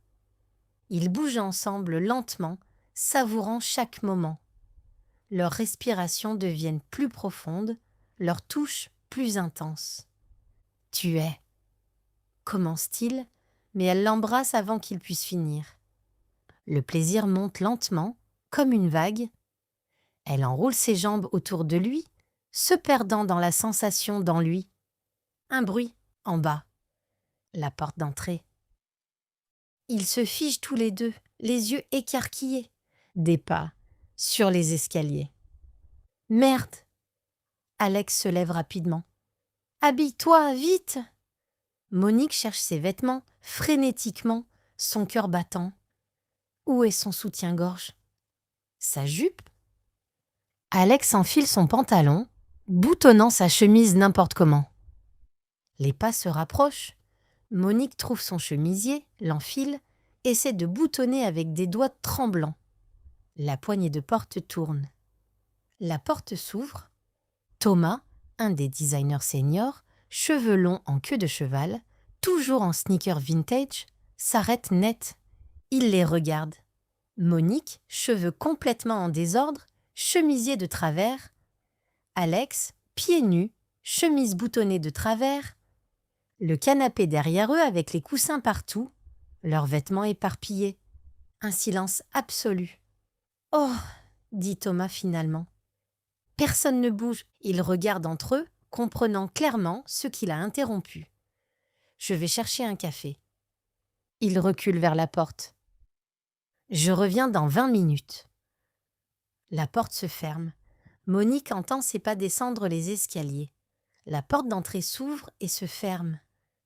Ils bougent ensemble lentement, savourant chaque moment. Leurs respirations deviennent plus profondes, leurs touches plus intenses. « Tu es » commence-t-il, mais elle l'embrasse avant qu'il puisse finir. Le plaisir monte lentement, comme une vague. Elle enroule ses jambes autour de lui, se perdant dans la sensation d'ennui. Un bruit en bas. La porte d'entrée. Ils se figent tous les deux, les yeux écarquillés. Des pas sur les escaliers. Merde! Alex se lève rapidement. Habille-toi, vite! Monique cherche ses vêtements, frénétiquement, son cœur battant. Où est son soutien-gorge? Sa jupe? Alex enfile son pantalon, boutonnant sa chemise n'importe comment. Les pas se rapprochent. Monique trouve son chemisier, l'enfile, essaie de boutonner avec des doigts tremblants. La poignée de porte tourne. La porte s'ouvre. Thomas, un des designers seniors, cheveux longs en queue de cheval, toujours en sneakers vintage, s'arrête net. Il les regarde. Monique, cheveux complètement en désordre, chemisier de travers. Alex, pieds nus, chemise boutonnée de travers. Le canapé derrière eux avec les coussins partout, leurs vêtements éparpillés. Un silence absolu. « Oh !» dit Thomas finalement. Personne ne bouge. Ils regardent entre eux, comprenant clairement ce qui l'a interrompu. « Je vais chercher un café. » Il recule vers la porte. « Je reviens dans 20 minutes. » La porte se ferme. Monique entend ses pas descendre les escaliers. La porte d'entrée s'ouvre et se ferme.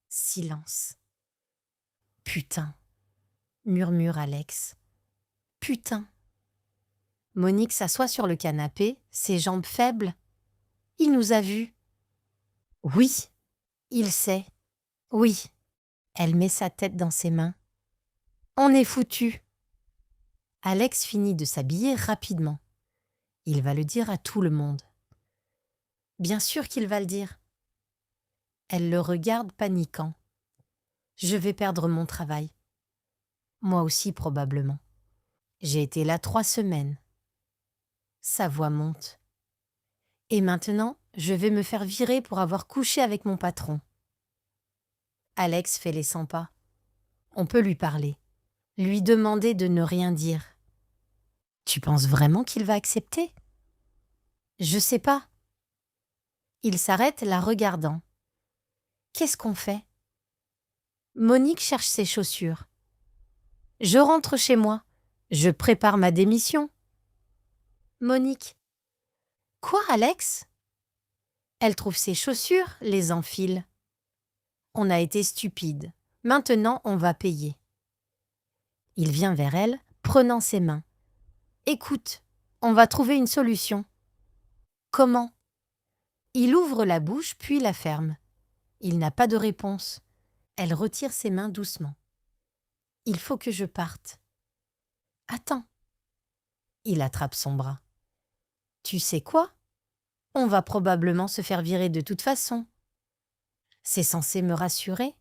Silence. « Putain !» murmure Alex. « Putain !» Monique s'assoit sur le canapé, ses jambes faibles. « Il nous a vus. » « Oui. » Il sait. « Oui. » Elle met sa tête dans ses mains. « On est foutus. » Alex finit de s'habiller rapidement. Il va le dire à tout le monde. Bien sûr qu'il va le dire. Elle le regarde paniquant. Je vais perdre mon travail. Moi aussi probablement. J'ai été là 3 semaines. Sa voix monte. Et maintenant, je vais me faire virer pour avoir couché avec mon patron. Alex fait les 100 pas. On peut lui parler. Lui demander de ne rien dire. Tu penses vraiment qu'il va accepter? Je sais pas. Il s'arrête, la regardant. Qu'est-ce qu'on fait? Monique cherche ses chaussures. Je rentre chez moi. Je prépare ma démission. Monique. Quoi, Alex? Elle trouve ses chaussures, les enfile. On a été stupide. Maintenant, on va payer. Il vient vers elle, prenant ses mains. Écoute, on va trouver une solution. Comment? Il ouvre la bouche, puis la ferme. Il n'a pas de réponse. Elle retire ses mains doucement. Il faut que je parte. Attends. Il attrape son bras. Tu sais quoi? On va probablement se faire virer de toute façon. C'est censé me rassurer?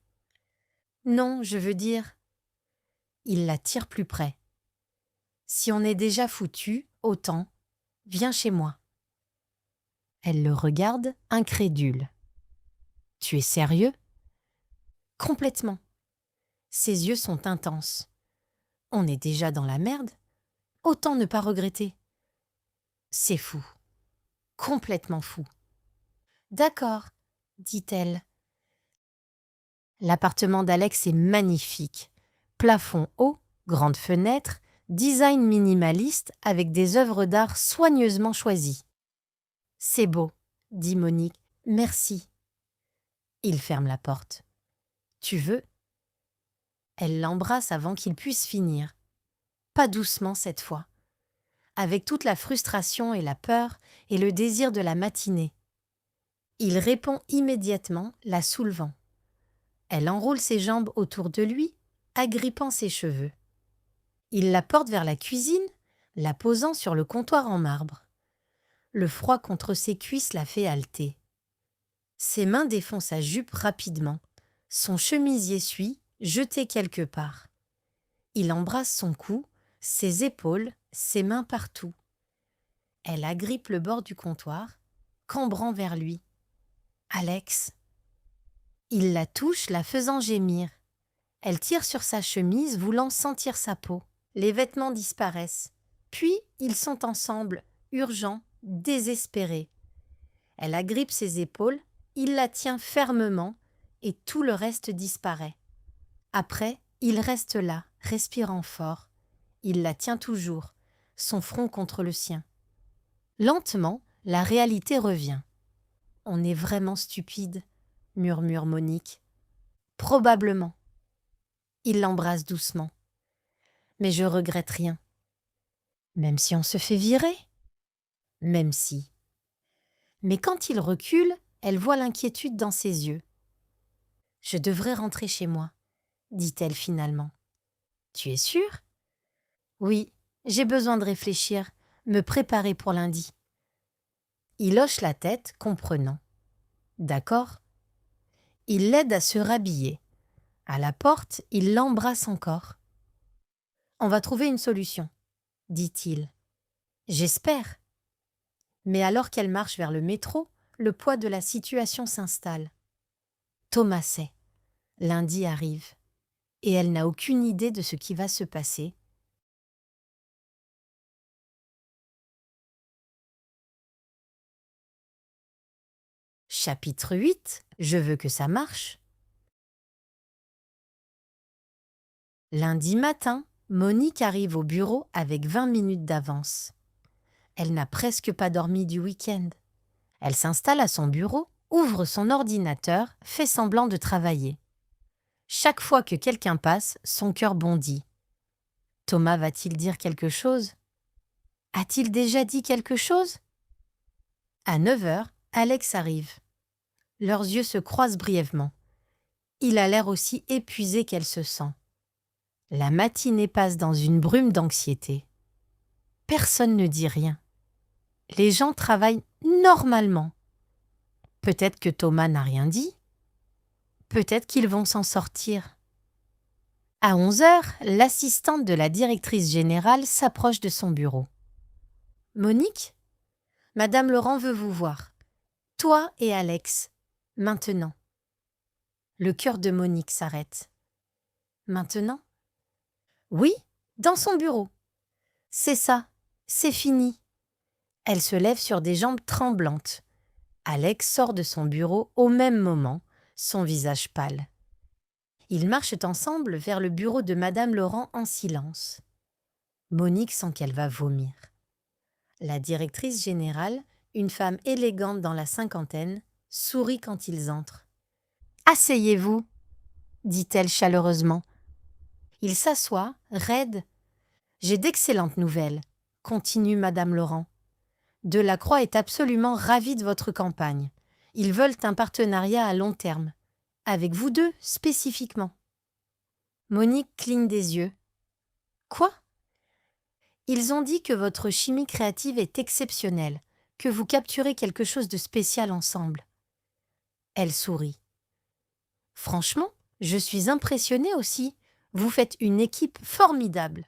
Non, je veux dire. Il la tire plus près. Si on est déjà foutu, autant. Viens chez moi. Elle le regarde, incrédule. Tu es sérieux? Complètement. Ses yeux sont intenses. On est déjà dans la merde. Autant ne pas regretter. C'est fou. Complètement fou. D'accord, dit-elle. L'appartement d'Alex est magnifique. Plafond haut, grande fenêtre, design minimaliste avec des œuvres d'art soigneusement choisies. C'est beau, dit Monique. Merci. Il ferme la porte. Tu veux? Elle l'embrasse avant qu'il puisse finir. Pas doucement cette fois. Avec toute la frustration et la peur et le désir de la matinée. Il répond immédiatement, la soulevant. Elle enroule ses jambes autour de lui, agrippant ses cheveux. Il la porte vers la cuisine, la posant sur le comptoir en marbre. Le froid contre ses cuisses la fait halter. Ses mains défont sa jupe rapidement. Son chemisier suit, jeté quelque part. Il embrasse son cou, ses épaules, ses mains partout. Elle agrippe le bord du comptoir, cambrant vers lui. Alex. Il la touche, la faisant gémir. Elle tire sur sa chemise, voulant sentir sa peau. Les vêtements disparaissent. Puis, ils sont ensemble, urgent, désespéré. Elle agrippe ses épaules, il la tient fermement et tout le reste disparaît. Après, il reste là, respirant fort. Il la tient toujours, son front contre le sien. Lentement, la réalité revient. « On est vraiment stupide, » murmure Monique. « Probablement. » Il l'embrasse doucement. « Mais je regrette rien. » Même si on se fait virer ? Même si. Mais quand il recule, elle voit l'inquiétude dans ses yeux. « Je devrais rentrer chez moi, » dit-elle finalement. « Tu es sûre ? » « Oui, j'ai besoin de réfléchir, me préparer pour lundi. » Il hoche la tête, comprenant. « D'accord. » Il l'aide à se rhabiller. À la porte, il l'embrasse encore. « On va trouver une solution, » dit-il. « J'espère. » Mais alors qu'elle marche vers le métro, le poids de la situation s'installe. Thomas sait. Lundi arrive. Et elle n'a aucune idée de ce qui va se passer. Chapitre 8. Je veux que ça marche. Lundi matin, Monique arrive au bureau avec 20 minutes d'avance. Elle n'a presque pas dormi du week-end. Elle s'installe à son bureau, ouvre son ordinateur, fait semblant de travailler. Chaque fois que quelqu'un passe, son cœur bondit. Thomas va-t-il dire quelque chose ? A-t-il déjà dit quelque chose ? À 9h, Alex arrive. Leurs yeux se croisent brièvement. Il a l'air aussi épuisé qu'elle se sent. La matinée passe dans une brume d'anxiété. Personne ne dit rien. Les gens travaillent normalement. Peut-être que Thomas n'a rien dit. Peut-être qu'ils vont s'en sortir. À 11h, l'assistante de la directrice générale s'approche de son bureau. « Monique ? Madame Laurent veut vous voir. Toi et Alex. Maintenant. » Le cœur de Monique s'arrête. « Maintenant ? » ?»« Oui, dans son bureau. »« C'est ça, c'est fini. » Elle se lève sur des jambes tremblantes. Alex sort de son bureau au même moment, son visage pâle. Ils marchent ensemble vers le bureau de Madame Laurent en silence. Monique sent qu'elle va vomir. La directrice générale, une femme élégante dans la cinquantaine, sourit quand ils entrent. « Asseyez-vous, » dit-elle chaleureusement. Il s'assoit, raide. « J'ai d'excellentes nouvelles, » continue Madame Laurent. « Delacroix est absolument ravi de votre campagne. Ils veulent un partenariat à long terme. Avec vous deux, spécifiquement. » Monique cligne des yeux. « Quoi ? » « Ils ont dit que votre chimie créative est exceptionnelle, que vous capturez quelque chose de spécial ensemble. » Elle sourit. « Franchement, je suis impressionnée aussi. Vous faites une équipe formidable. »«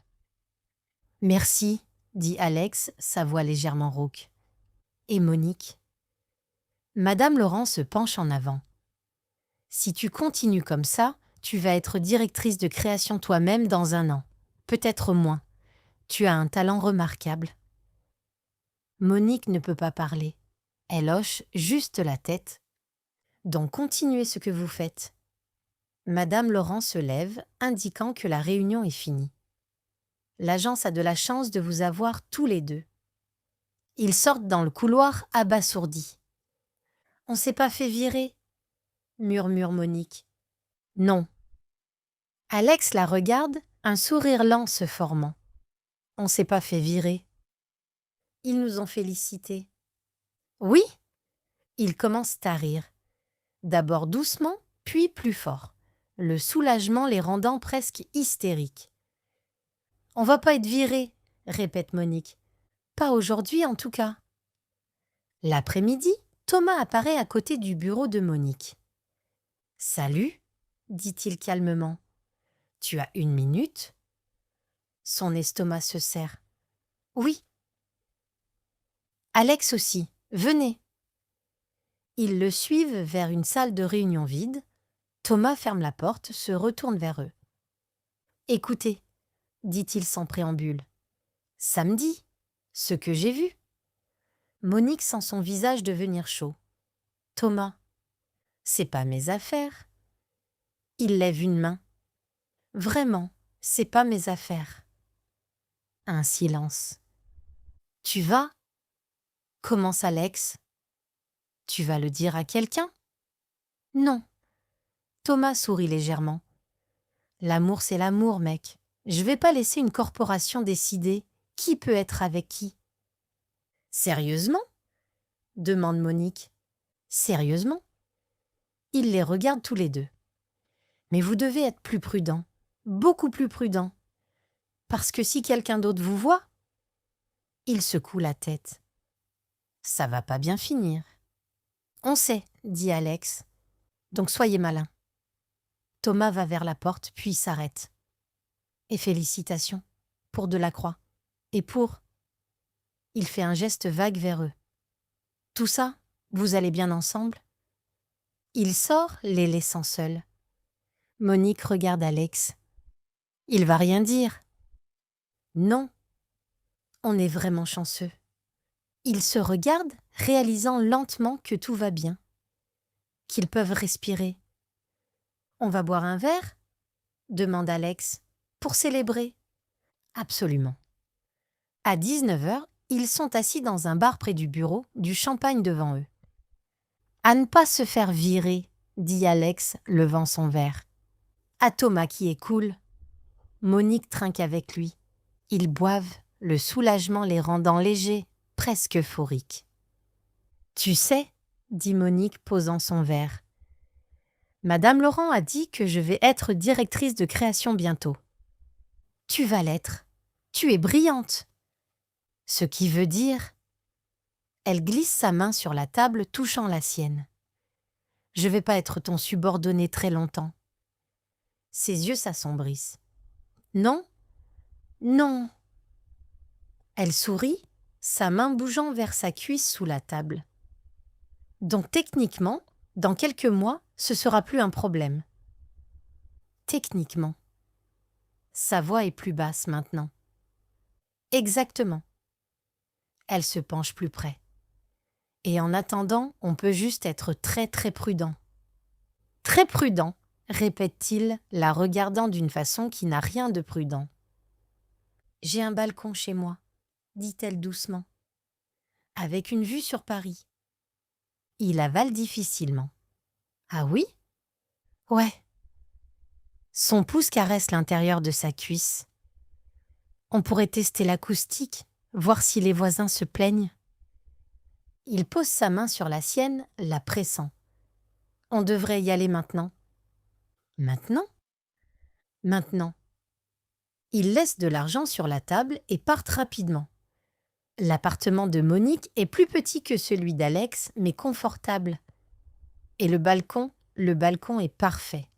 Merci, » dit Alex, sa voix légèrement rauque. « Et Monique ?» Madame Laurent se penche en avant. « Si tu continues comme ça, tu vas être directrice de création toi-même dans 1 an. Peut-être moins. Tu as un talent remarquable. » Monique ne peut pas parler. Elle hoche juste la tête. « Donc continuez ce que vous faites. » Madame Laurent se lève, indiquant que la réunion est finie. « L'agence a de la chance de vous avoir tous les deux. » Ils sortent dans le couloir abasourdis. « On s'est pas fait virer ?» murmure Monique. « Non. » Alex la regarde, un sourire lent se formant. « On s'est pas fait virer. » Ils nous ont félicités. « Oui ?» Ils commencent à rire. D'abord doucement, puis plus fort, le soulagement les rendant presque hystériques. « On va pas être virés, » répète Monique. « Pas aujourd'hui en tout cas. » L'après-midi, Thomas apparaît à côté du bureau de Monique. « Salut, » dit-il calmement. « Tu as 1 minute ?» Son estomac se serre. « Oui. »« Alex aussi, venez. » Ils le suivent vers une salle de réunion vide. Thomas ferme la porte, se retourne vers eux. « Écoutez, » dit-il sans préambule. « Samedi, ce que j'ai vu. Monique sent son visage devenir chaud. « Thomas, c'est pas mes affaires. » Il lève une main. « Vraiment, c'est pas mes affaires. » Un silence. « Tu vas ?» commence Alex. « Tu vas le dire à quelqu'un ?» « Non. » Thomas sourit légèrement. « L'amour, c'est l'amour, mec. Je vais pas laisser une corporation décider qui peut être avec qui. » « Sérieusement ?» demande Monique. « Sérieusement ?» Il les regarde tous les deux. « Mais vous devez être plus prudent, beaucoup plus prudent. Parce que si quelqu'un d'autre vous voit… » Il secoue la tête. « Ça va pas bien finir. »« On sait, » dit Alex. « Donc soyez malin. » Thomas va vers la porte, puis s'arrête. « Et félicitations, pour Delacroix. Et pour… » Il fait un geste vague vers eux. « Tout ça, vous allez bien ensemble ?» Il sort, les laissant seuls. Monique regarde Alex. « Il va rien dire. » « Non. » On est vraiment chanceux. Ils se regardent, réalisant lentement que tout va bien, qu'ils peuvent respirer. « On va boire un verre ?» demande Alex. « Pour célébrer. » Absolument. À 19h, ils sont assis dans un bar près du bureau, du champagne devant eux. « À ne pas se faire virer », dit Alex, levant son verre. À Thomas qui est cool. Monique trinque avec lui. Ils boivent, le soulagement les rendant légers, presque euphoriques. « Tu sais, » dit Monique posant son verre, « Madame Laurent a dit que je vais être directrice de création bientôt. »« Tu vas l'être. Tu es brillante. » Ce qui veut dire… Elle glisse sa main sur la table, touchant la sienne. « Je vais pas être ton subordonné très longtemps. » Ses yeux s'assombrissent. « Non ? Non !» Elle sourit, sa main bougeant vers sa cuisse sous la table. « Donc techniquement, dans quelques mois, ce sera plus un problème. » Techniquement. Sa voix est plus basse maintenant. « Exactement. » Elle se penche plus près. « Et en attendant, on peut juste être très très prudent. »« Très prudent !» répète-t-il, la regardant d'une façon qui n'a rien de prudent. « J'ai un balcon chez moi, » dit-elle doucement, « avec une vue sur Paris. » Il avale difficilement. « Ah oui ? » ?»« Ouais. » Son pouce caresse l'intérieur de sa cuisse. « On pourrait tester l'acoustique, voir si les voisins se plaignent. » Il pose sa main sur la sienne, la pressant. « On devrait y aller maintenant. » « Maintenant ? » ?»« Maintenant. » Ils laissent de l'argent sur la table et partent rapidement. L'appartement de Monique est plus petit que celui d'Alex, mais confortable. Et le balcon est parfait.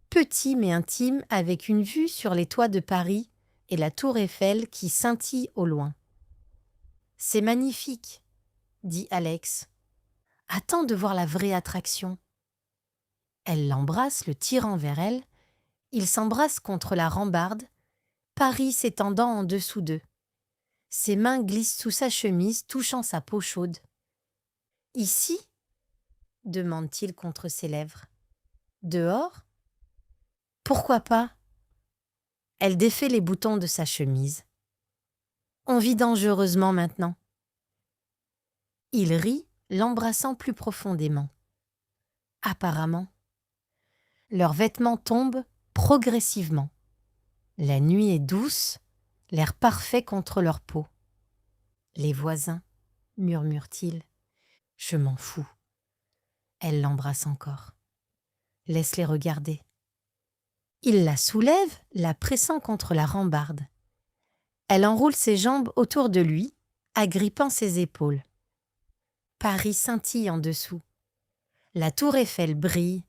Petit mais intime, avec une vue sur les toits de Paris et la tour Eiffel qui scintille au loin. « C'est magnifique, » dit Alex. « Attends de voir la vraie attraction. » Elle l'embrasse, le tirant vers elle. Ils s'embrassent contre la rambarde, Paris s'étendant en dessous d'eux. Ses mains glissent sous sa chemise, touchant sa peau chaude. « Ici ?» demande-t-il contre ses lèvres. « Dehors ? » ?»« Pourquoi pas ?» Elle défait les boutons de sa chemise. « On vit dangereusement maintenant. » Il rit, l'embrassant plus profondément. Apparemment. Leurs vêtements tombent progressivement. La nuit est douce, l'air parfait contre leur peau. « Les voisins, » murmure-t-il. « Je m'en fous. » Elle l'embrasse encore. « Laisse-les regarder. » Il la soulève, la pressant contre la rambarde. Elle enroule ses jambes autour de lui, agrippant ses épaules. Paris scintille en dessous. La tour Eiffel brille,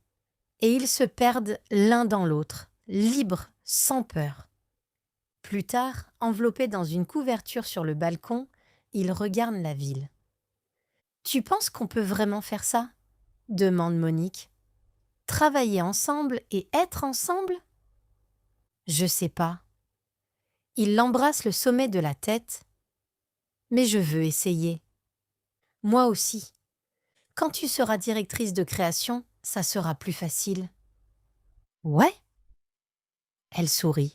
et ils se perdent l'un dans l'autre, libres, sans peur. Plus tard, enveloppés dans une couverture sur le balcon, ils regardent la ville. « Tu penses qu'on peut vraiment faire ça ?» demande Monique. « Travailler ensemble et être ensemble ?» « Je sais pas. » Il l'embrasse le sommet de la tête. « Mais je veux essayer. Moi aussi. Quand tu seras directrice de création, ça sera plus facile. Ouais, elle sourit.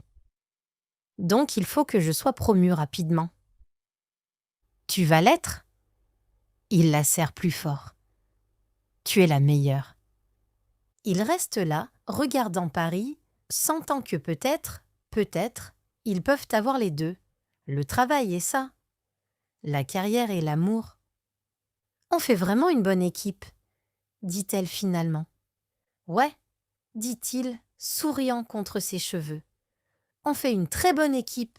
Donc il faut que je sois promue rapidement. Tu vas l'être? Il la serre plus fort. Tu es la meilleure. Il reste là, regardant Paris, sentant que peut-être, ils peuvent avoir les deux. Le travail et ça. La carrière et l'amour. On fait vraiment une bonne équipe, dit-elle finalement. Ouais, dit-il, souriant contre ses cheveux. On fait une très bonne équipe.